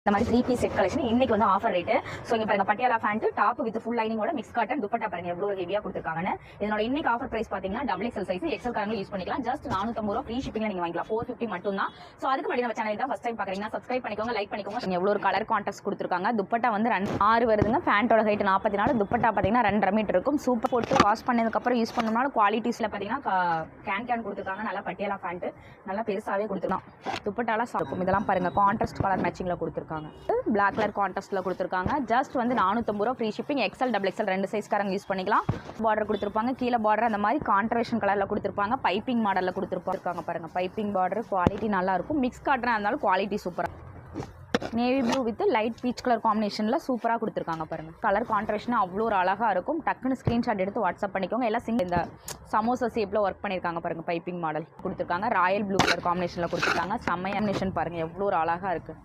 இந்த மாதிரி 3 piece set collection இன்னைக்கு வந்து ஆஃபர் ரேட். ஸோ இங்க பாருங்க Patiala pant top with full லைனிங்கோட மிக்ஸ் காட்டன் துப்பட்டா பாருங்க எவ்வளவு ஹெவியா கொடுத்துருக்காங்கன்னு. இதனோட இன்னைக்கு ஆஃபர் பிரைஸ் பாத்தீங்கன்னா டபுள் எக்ஸல் சைஸ் எக்ஸல் காரங்களும் யூஸ் பண்ணிக்கலாம். ஜஸ்ட் 450 ரூபா ஃப்ரீ ஷிப்பிங்ல நீங்க வாங்கிக்கலாம். 450 மட்டும் தான். ஸோ அதுக்கு முன்னாடி நம்ம சேனல் தான் ஃபர்ஸ்ட் டைம் பாக்குறீங்கன்னா சப்ஸ்கிரைப் பண்ணிக்கோங்க, லைக் பண்ணிக்கோங்க. எவ்வளவு ஒரு கலர் கான்ட்ராஸ்ட் கொடுத்துருக்காங்க. துப்பட்டா வந்து 6 வருதுங்க. ஃபேண்டோட ஹைட் 44, துப்பட்டா பாத்தீங்கன்னா 2.5 மீட்டர் இருக்கும். சூப்பர் போட்டு வாஷ் பண்ணதுக்கு அப்புறம் யூஸ் பண்ணோம்னால குவாலிட்டிஸ்ல பாத்தீங்கன்னா கேன் கொடுத்துருக்காங்க. நல்லா பட்டியாலா ஃபேண்ட் நல்லா பெருசாவே கொடுத்துருக்கலாம். துப்பட்டாலாம் இருக்கும். இதெல்லாம் பாருங்க கான்ட்ராஸ்ட் கலர் மேட்சிங்ல கொடுத்துருக்காங்க. பிளாக் கலர் கான்ட்ராஸ்ட்ல கொடுத்துருக்காங்க. ஜஸ்ட் வந்து 450 ரூபா free shipping. XL double XL 2 size காரங்க யூஸ் பண்ணிக்கலாம். பார்டர் கொடுத்துருப்பாங்க. கீழே பார்டர் அந்த மாதிரி கான்ட்ராஸ்ட் கலர்ல கொடுத்துருப்பாங்க. பைப்பிங் மாடல்ல கொடுத்துருப்பாங்க. பாருங்க பைப்பிங் பார்டர் குவாலிட்டி நல்லா இருக்கும். மிக்ஸ் காட்டனா இருந்தாலும் குவாலிட்டி சூப்பரா. Navy blue with light peach colour காம்பினேஷன்ல சூப்பரா கொடுத்துருக்காங்க. பாருங்க கலர் கான்ட்ராஸ்ட்னா அவ்வளோ ஒரு அழகா இருக்கும். டக்குன்னு ஸ்கிரீன்ஷாட் எடுத்து வாட்ஸ்அப் பண்ணிக்கோங்க. எல்லாம் இந்த சமோசா ஷேப்ல ஒர்க் பண்ணிருக்காங்க. பாருங்க பைப்பிங் மாடல் கொடுத்துருக்காங்க. ராயல் ப்ளூ கலர் காம்பினேஷன்ல கொடுத்துருக்காங்க. செம்ம காம்பினேஷன் பாருங்க எவ்வளோ ஒரு அழகா இருக்கு.